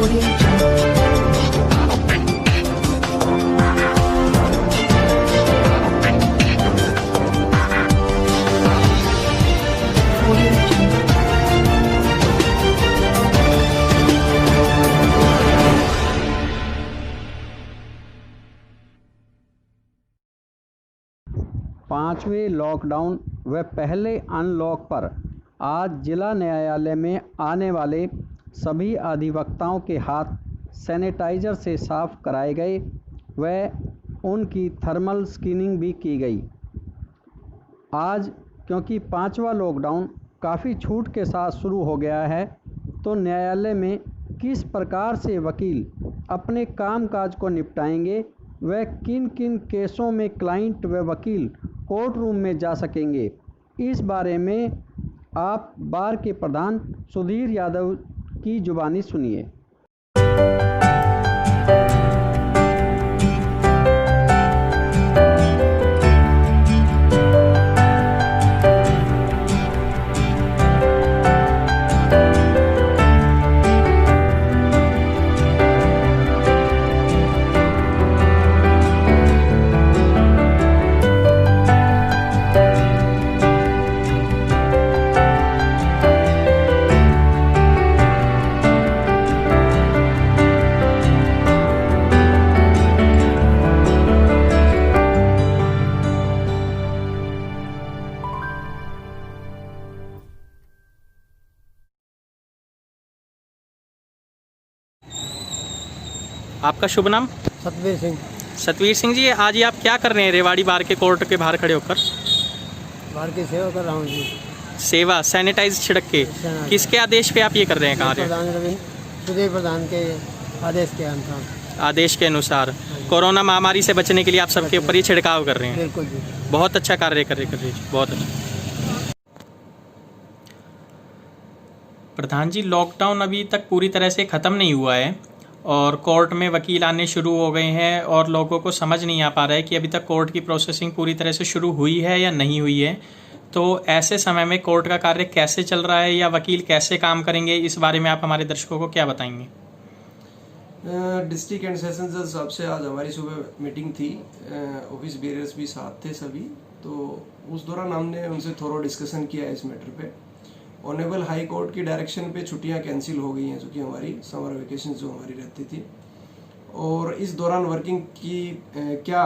पांचवें लॉकडाउन व पहले अनलॉक पर आज जिला न्यायालय में आने वाले सभी अधिवक्ताओं के हाथ सैनिटाइजर से साफ कराए गए व उनकी थर्मल स्क्रीनिंग भी की गई। आज क्योंकि पांचवा लॉकडाउन काफ़ी छूट के साथ शुरू हो गया है, तो न्यायालय में किस प्रकार से वकील अपने कामकाज को निपटाएंगे व किन किन केसों में क्लाइंट व वकील कोर्ट रूम में जा सकेंगे, इस बारे में आप बार के प्रधान सुधीर यादव की जुबानी सुनिए। आपका शुभ नाम? सतवीर सिंह। सतवीर सिंह जी, आज ये आप क्या कर रहे हैं रेवाड़ी बार के कोर्ट के बाहर खड़े होकर? बार की सेवा कर रहा हूँ जी। सेवा सैनिटाइज छिड़क के किसके आदेश पे आप ये कर रहे हैं? कहाँ सुधीर प्रधान के आदेश के अनुसार। आदेश के अनुसार कोरोना महामारी से बचने के लिए आप सबके ऊपर ये छिड़काव कर रहे हैं। बिल्कुल जी, बहुत अच्छा कार्य कर रहे हैं, बहुत अच्छा। प्रधान जी, लॉकडाउन अभी तक पूरी तरह से ख़त्म नहीं हुआ है और कोर्ट में वकील आने शुरू हो गए हैं और लोगों को समझ नहीं आ पा रहा है कि अभी तक कोर्ट की प्रोसेसिंग पूरी तरह से शुरू हुई है या नहीं हुई है। तो ऐसे समय में कोर्ट का कार्य कैसे चल रहा है या वकील कैसे काम करेंगे, इस बारे में आप हमारे दर्शकों को क्या बताएंगे? डिस्ट्रिक्ट एंड सेशन जज साहब से आज हमारी सुबह मीटिंग थी, ऑफिस बेरियर्स भी साथ थे सभी। तो उस दौरान हमने उनसे थोड़ा डिस्कशन किया इस मैटर पे। ऑनरेबल हाई कोर्ट की डायरेक्शन पे छुट्टियां कैंसिल हो गई हैं, जो कि हमारी समर वेकेशन जो हमारी रहती थी, और इस दौरान वर्किंग की क्या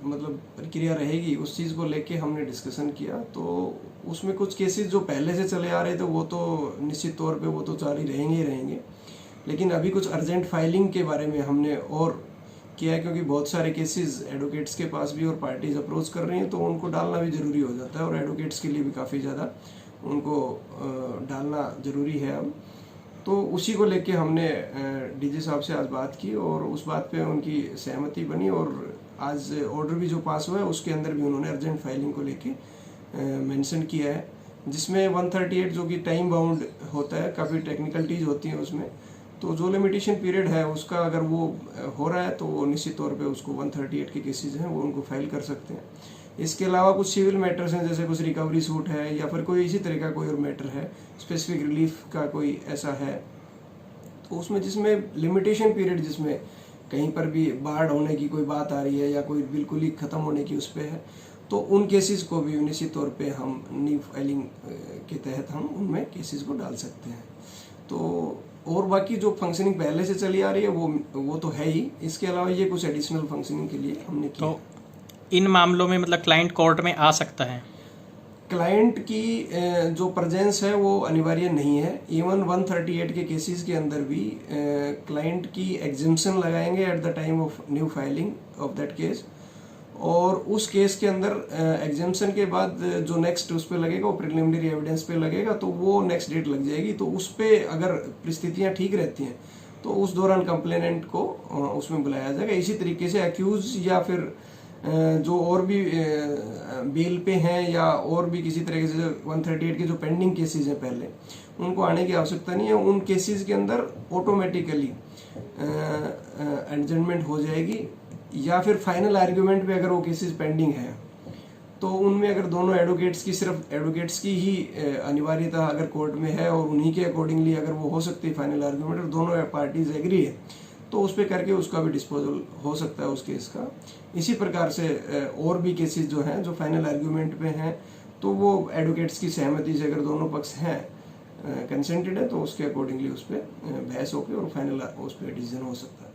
मतलब प्रक्रिया रहेगी, उस चीज़ को लेके हमने डिस्कशन किया। तो उसमें कुछ केसेस जो पहले से चले आ रहे थे वो तो निश्चित तौर पे वो तो जारी रहेंगे ही रहेंगे, लेकिन अभी कुछ अर्जेंट फाइलिंग के बारे में हमने और किया है, क्योंकि बहुत सारे केसेस एडवोकेट्स के पास भी और पार्टीज अप्रोच कर रही हैं, तो उनको डालना भी ज़रूरी हो जाता है और एडवोकेट्स के लिए भी काफ़ी ज़्यादा उनको डालना ज़रूरी है अब। तो उसी को लेके हमने डीजी साहब से आज बात की और उस बात पे उनकी सहमति बनी और आज ऑर्डर भी जो पास हुआ है उसके अंदर भी उन्होंने अर्जेंट फाइलिंग को लेके मेंशन किया है, जिसमें 138 जो कि टाइम बाउंड होता है, काफ़ी टेक्निकलिटीज होती हैं उसमें। तो जो लिमिटेशन पीरियड है उसका अगर वो हो रहा है तो वो निश्चित तौर पे उसको 138 के केसेज हैं वो उनको फाइल कर सकते हैं। इसके अलावा कुछ सिविल मैटर्स हैं, जैसे कुछ रिकवरी सूट है या फिर कोई इसी तरह का कोई और मैटर है, स्पेसिफिक रिलीफ का कोई ऐसा है, तो उसमें जिसमें लिमिटेशन पीरियड जिसमें कहीं पर भी बाढ़ होने की कोई बात आ रही है या कोई बिल्कुल ही ख़त्म होने की उस पर है, तो उन केसेस को भी निश्चित तौर पे हम न्यू फाइलिंग के तहत हम उनमें केसेस को डाल सकते हैं। तो और बाकी जो फंक्शनिंग पहले से चली आ रही है वो तो है ही, इसके अलावा ये कुछ एडिशनल फंक्शनिंग के लिए हमने किया। तो इन मामलों में मतलब क्लाइंट कोर्ट में आ सकता है? क्लाइंट की जो प्रेजेंस है वो अनिवार्य नहीं है। इवन 138 के केसेस के अंदर भी क्लाइंट की एग्जम्पशन लगाएंगे at the time of new filing of that case, और उस केस के अंदर एग्जम्पशन के बाद जो नेक्स्ट उस पर लगेगा वो प्रिलिमिनरी एविडेंस पे लगेगा, तो वो नेक्स्ट डेट लग जाएगी। तो उस पर अगर परिस्थितियाँ ठीक रहती हैं तो उस दौरान कंप्लेनेंट को उसमें बुलाया जाएगा। इसी तरीके से एक्यूज या फिर जो और भी बेल पे हैं या और भी किसी तरीके से 138 के जो पेंडिंग केसेस हैं पहले, उनको आने की आवश्यकता नहीं है। उन केसेस के अंदर ऑटोमेटिकली एडजमेंट हो जाएगी, या फिर फाइनल आर्ग्यूमेंट पे अगर वो केसेस पेंडिंग है तो उनमें अगर दोनों एडवोकेट्स की, सिर्फ एडवोकेट्स की ही अनिवार्यता अगर कोर्ट में है और उन्हीं के अकॉर्डिंगली अगर वो हो सकती है फाइनल आर्ग्यूमेंट, और दोनों पार्टीज एग्री है, तो उस पर करके उसका भी डिस्पोजल हो सकता है उस केस का। इसी प्रकार से और भी केसेस जो हैं जो फाइनल आर्ग्यूमेंट पे हैं, तो वो एडवोकेट्स की सहमति से अगर दोनों पक्ष हैं कंसेंटेड है, तो उसके अकॉर्डिंगली उस पर बहस होकर और फाइनल उस पर डिसीजन हो सकता है।